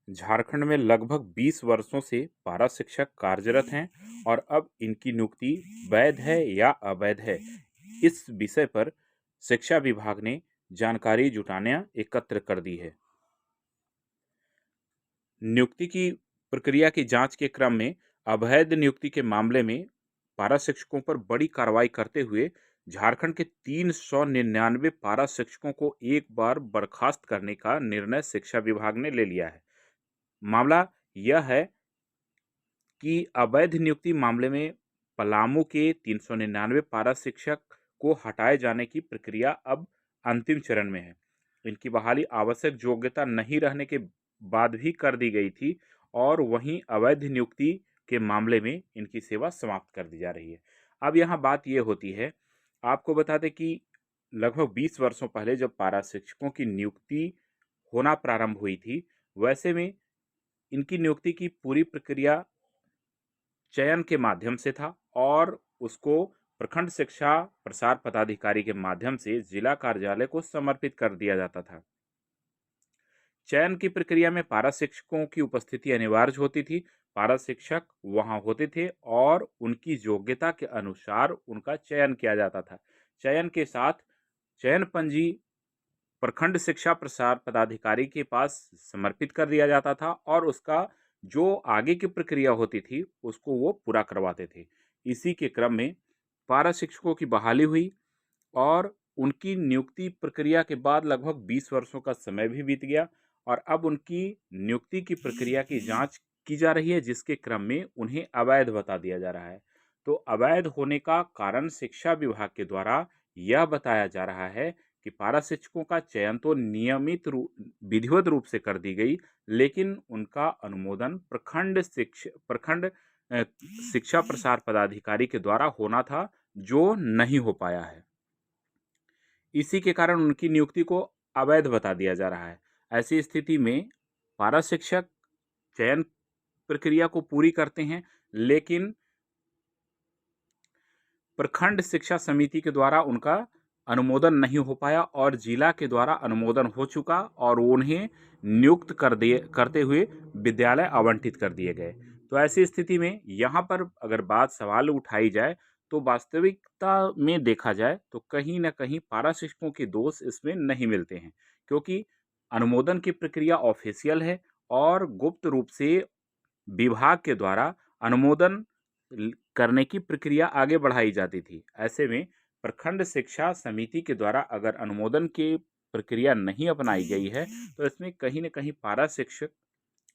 झारखंड में लगभग 20 वर्षों से पारा शिक्षक कार्यरत हैं और अब इनकी नियुक्ति वैध है या अवैध है, इस विषय पर शिक्षा विभाग ने जानकारी जुटाने एकत्र कर दी है। नियुक्ति की प्रक्रिया की जांच के क्रम में अवैध नियुक्ति के मामले में पारा शिक्षकों पर बड़ी कार्रवाई करते हुए झारखंड के 399 पारा शिक्षकों को एक बार बर्खास्त करने का निर्णय शिक्षा विभाग ने ले लिया है। मामला यह है कि अवैध नियुक्ति मामले में पलामू के 399 पारा शिक्षक को हटाए जाने की प्रक्रिया अब अंतिम चरण में है। इनकी बहाली आवश्यक योग्यता नहीं रहने के बाद भी कर दी गई थी और वहीं अवैध नियुक्ति के मामले में इनकी सेवा समाप्त कर दी जा रही है। अब यहाँ बात ये होती है, आपको बता दें कि लगभग 20 वर्षों पहले जब पारा शिक्षकों की नियुक्ति होना प्रारंभ हुई थी, वैसे में इनकी नियुक्ति की पूरी प्रक्रिया चयन के माध्यम से था और उसको प्रखंड शिक्षा प्रसार पदाधिकारी के माध्यम से जिला कार्यालय को समर्पित कर दिया जाता था। चयन की प्रक्रिया में पारा शिक्षकों की उपस्थिति अनिवार्य होती थी। पारा शिक्षक वहां होते थे और उनकी योग्यता के अनुसार उनका चयन किया जाता था। चयन के साथ चयन पंजी प्रखंड शिक्षा प्रसार पदाधिकारी के पास समर्पित कर दिया जाता था और उसका जो आगे की प्रक्रिया होती थी उसको वो पूरा करवाते थे। इसी के क्रम में पारा शिक्षकों की बहाली हुई और उनकी नियुक्ति प्रक्रिया के बाद लगभग 20 वर्षों का समय भी बीत गया और अब उनकी नियुक्ति की प्रक्रिया की जांच की जा रही है, जिसके क्रम में उन्हें अवैध बता दिया जा रहा है। तो अवैध होने का कारण शिक्षा विभाग के द्वारा यह बताया जा रहा है कि पारा शिक्षकों का चयन तो नियमित विधिवत रूप से कर दी गई, लेकिन उनका अनुमोदन प्रखंड शिक्षा प्रसार पदाधिकारी के द्वारा होना था, जो नहीं हो पाया है। इसी के कारण उनकी नियुक्ति को अवैध बता दिया जा रहा है। ऐसी स्थिति में पारा शिक्षक चयन प्रक्रिया को पूरी करते हैं, लेकिन प्रखंड शिक्षा समिति के द्वारा उनका अनुमोदन नहीं हो पाया और जिला के द्वारा अनुमोदन हो चुका और उन्हें नियुक्त करते हुए विद्यालय आवंटित कर दिए गए। तो ऐसी स्थिति में यहाँ पर अगर बात सवाल उठाई जाए तो वास्तविकता में देखा जाए तो कहीं ना कहीं पारा शिक्षकों के दोष इसमें नहीं मिलते हैं, क्योंकि अनुमोदन की प्रक्रिया ऑफिशियल है और गुप्त रूप से विभाग के द्वारा अनुमोदन करने की प्रक्रिया आगे बढ़ाई जाती थी। ऐसे में प्रखंड शिक्षा समिति के द्वारा अगर अनुमोदन की प्रक्रिया नहीं अपनाई गई है तो इसमें कहीं न कहीं पारा शिक्षक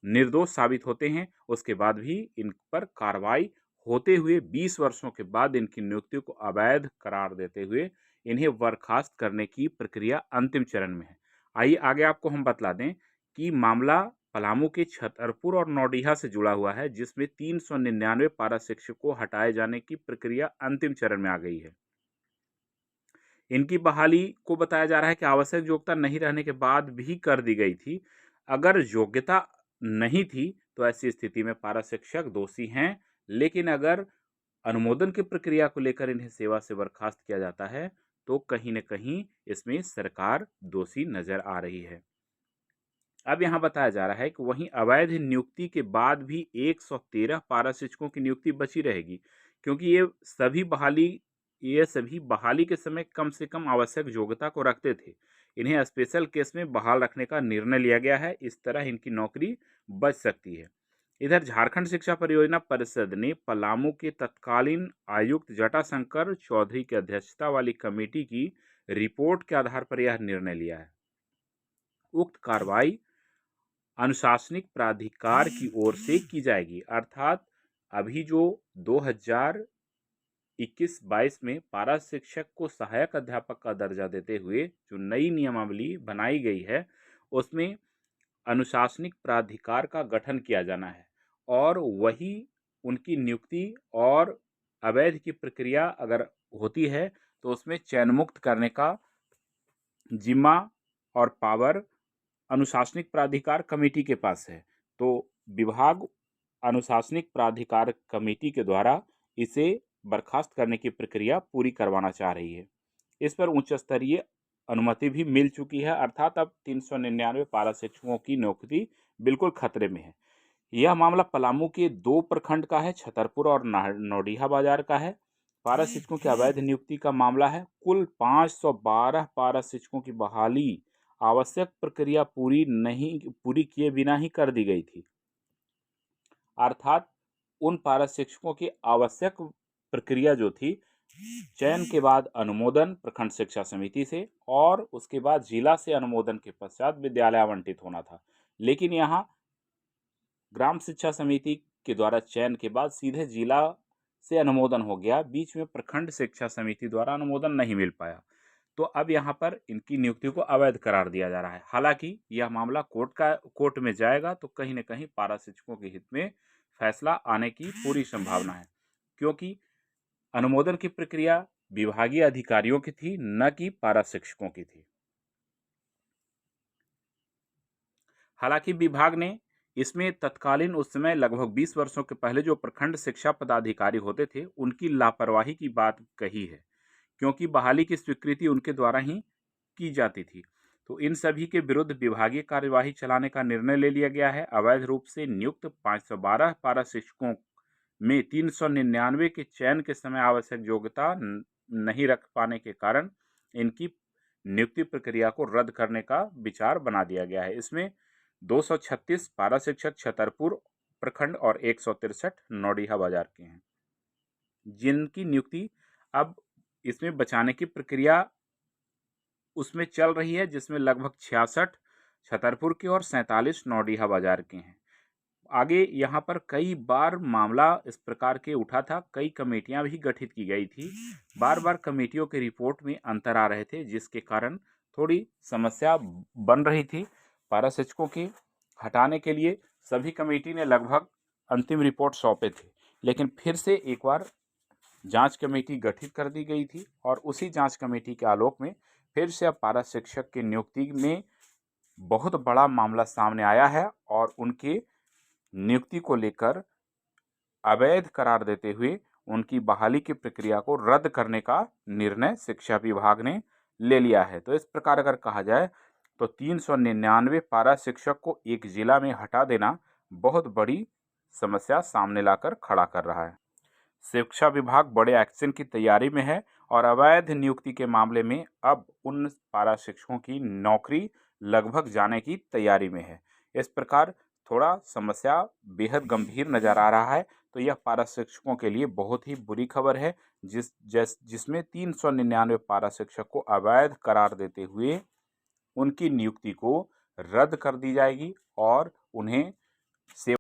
निर्दोष साबित होते हैं। उसके बाद भी इन पर कार्रवाई होते हुए 20 वर्षों के बाद इनकी नियुक्ति को अवैध करार देते हुए इन्हें बर्खास्त करने की प्रक्रिया अंतिम चरण में है। आइए आगे आपको हम बतला दें कि मामला पलामू के छतरपुर और नौडिहा से जुड़ा हुआ है, जिसमें 399 पारा शिक्षक को हटाए जाने की प्रक्रिया अंतिम चरण में आ गई है। इनकी बहाली को बताया जा रहा है कि आवश्यक योग्यता नहीं रहने के बाद भी कर दी गई थी। अगर योग्यता नहीं थी तो ऐसी स्थिति में पारा शिक्षक दोषी हैं, लेकिन अगर अनुमोदन की प्रक्रिया को लेकर इन्हें सेवा से बर्खास्त किया जाता है तो कहीं न कहीं इसमें सरकार दोषी नजर आ रही है। अब यहाँ बताया जा रहा है कि वहीं अवैध नियुक्ति के बाद भी 113 पारा शिक्षकों की नियुक्ति बची रहेगी, क्योंकि ये सभी बहाली के समय कम से कम आवश्यक योग्यता को रखते थे। इन्हें स्पेशल केस में बहाल रखने का निर्णय लिया गया है। इस तरह इनकी नौकरी बच सकती है। इधर झारखंड शिक्षा परियोजना परिषद ने पलामू के तत्कालीन आयुक्त जटाशंकर चौधरी की अध्यक्षता वाली कमेटी की रिपोर्ट के आधार पर यह निर्णय लिया है। उक्त कार्रवाई अनुशासनिक प्राधिकार की ओर से की जाएगी, अर्थात अभी जो 2021-22 में पारा शिक्षक को सहायक अध्यापक का दर्जा देते हुए जो नई नियमावली बनाई गई है, उसमें अनुशासनिक प्राधिकार का गठन किया जाना है और वही उनकी नियुक्ति और अवैध की प्रक्रिया अगर होती है तो उसमें चयनमुक्त करने का जिम्मा और पावर अनुशासनिक प्राधिकार कमेटी के पास है। तो विभाग अनुशासनिक प्राधिकार कमेटी के द्वारा इसे बर्खास्त करने की प्रक्रिया पूरी करवाना चाह रही है। इस पर उच्च स्तरीय अनुमति भी मिल चुकी है, अर्थात अब 399 पारा शिक्षकों की नियुक्ति बिल्कुल खतरे में है। यह मामला पलामू के 2 प्रखंड का है, छतरपुर और नौडीहा बाजार का है। पारा शिक्षकों की अवैध नियुक्ति का मामला है। कुल 512 पारा शिक्षकों की बहाली आवश्यक प्रक्रिया पूरी किए बिना ही कर दी गई थी। अर्थात उन पारा शिक्षकों की आवश्यक प्रक्रिया जो थी, चयन के बाद अनुमोदन प्रखंड शिक्षा समिति से और उसके बाद जिला से अनुमोदन के पश्चात विद्यालय आवंटित होना था। लेकिन यहाँ ग्राम शिक्षा समिति के द्वारा चयन के बाद सीधे जिला से अनुमोदन हो गया, बीच में प्रखंड शिक्षा समिति द्वारा अनुमोदन नहीं मिल पाया। तो अब यहाँ पर इनकी नियुक्ति को अवैध करार दिया जा रहा है। हालांकि यह मामला कोर्ट में जाएगा तो कहीं न कहीं पारा शिक्षकों के हित में फैसला आने की पूरी संभावना है, क्योंकि अनुमोदन की प्रक्रिया विभागीय अधिकारियों की थी, न कि पारा शिक्षकों की थी। हालांकि विभाग ने इसमें तत्कालीन उस समय लगभग 20 वर्षों के पहले जो प्रखंड शिक्षा पदाधिकारी होते थे, उनकी लापरवाही की बात कही है, क्योंकि बहाली की स्वीकृति उनके द्वारा ही की जाती थी। तो इन सभी के विरुद्ध विभागीय कार्यवाही चलाने का निर्णय ले लिया गया है। अवैध रूप से नियुक्त 512 पारा शिक्षकों में 399 के चयन के समय आवश्यक योग्यता नहीं रख पाने के कारण इनकी नियुक्ति प्रक्रिया को रद्द करने का विचार बना दिया गया है। इसमें 236 पारा शिक्षक छतरपुर प्रखंड और 163 नौडीहा बाजार के हैं, जिनकी नियुक्ति अब इसमें बचाने की प्रक्रिया उसमें चल रही है, जिसमें लगभग 66 छतरपुर के और 47 नौडीहा बाजार के हैं। आगे यहाँ पर कई बार मामला इस प्रकार के उठा था, कई कमेटियां भी गठित की गई थी। बार बार कमेटियों के रिपोर्ट में अंतर आ रहे थे, जिसके कारण थोड़ी समस्या बन रही थी। पारा शिक्षकों के हटाने के लिए सभी कमेटी ने लगभग अंतिम रिपोर्ट सौंपे थे, लेकिन फिर से एक बार जांच कमेटी गठित कर दी गई थी और उसी जांच कमेटी के आलोक में फिर से अब पारा शिक्षक की नियुक्ति में बहुत बड़ा मामला सामने आया है और उनके नियुक्ति को लेकर अवैध करार देते हुए उनकी बहाली की प्रक्रिया को रद्द करने का निर्णय शिक्षा विभाग ने ले लिया है। तो इस प्रकार अगर कहा जाए तो 399 पारा शिक्षक को एक जिला में हटा देना बहुत बड़ी समस्या सामने लाकर खड़ा कर रहा है। शिक्षा विभाग बड़े एक्शन की तैयारी में है और अवैध नियुक्ति के मामले में अब उन पारा शिक्षकों की नौकरी लगभग जाने की तैयारी में है। इस प्रकार थोड़ा समस्या बेहद गंभीर नजर आ रहा है। तो यह पारा शिक्षकों के लिए बहुत ही बुरी खबर है, जिसमें 399 पारा शिक्षक को अवैध करार देते हुए उनकी नियुक्ति को रद्द कर दी जाएगी और उन्हें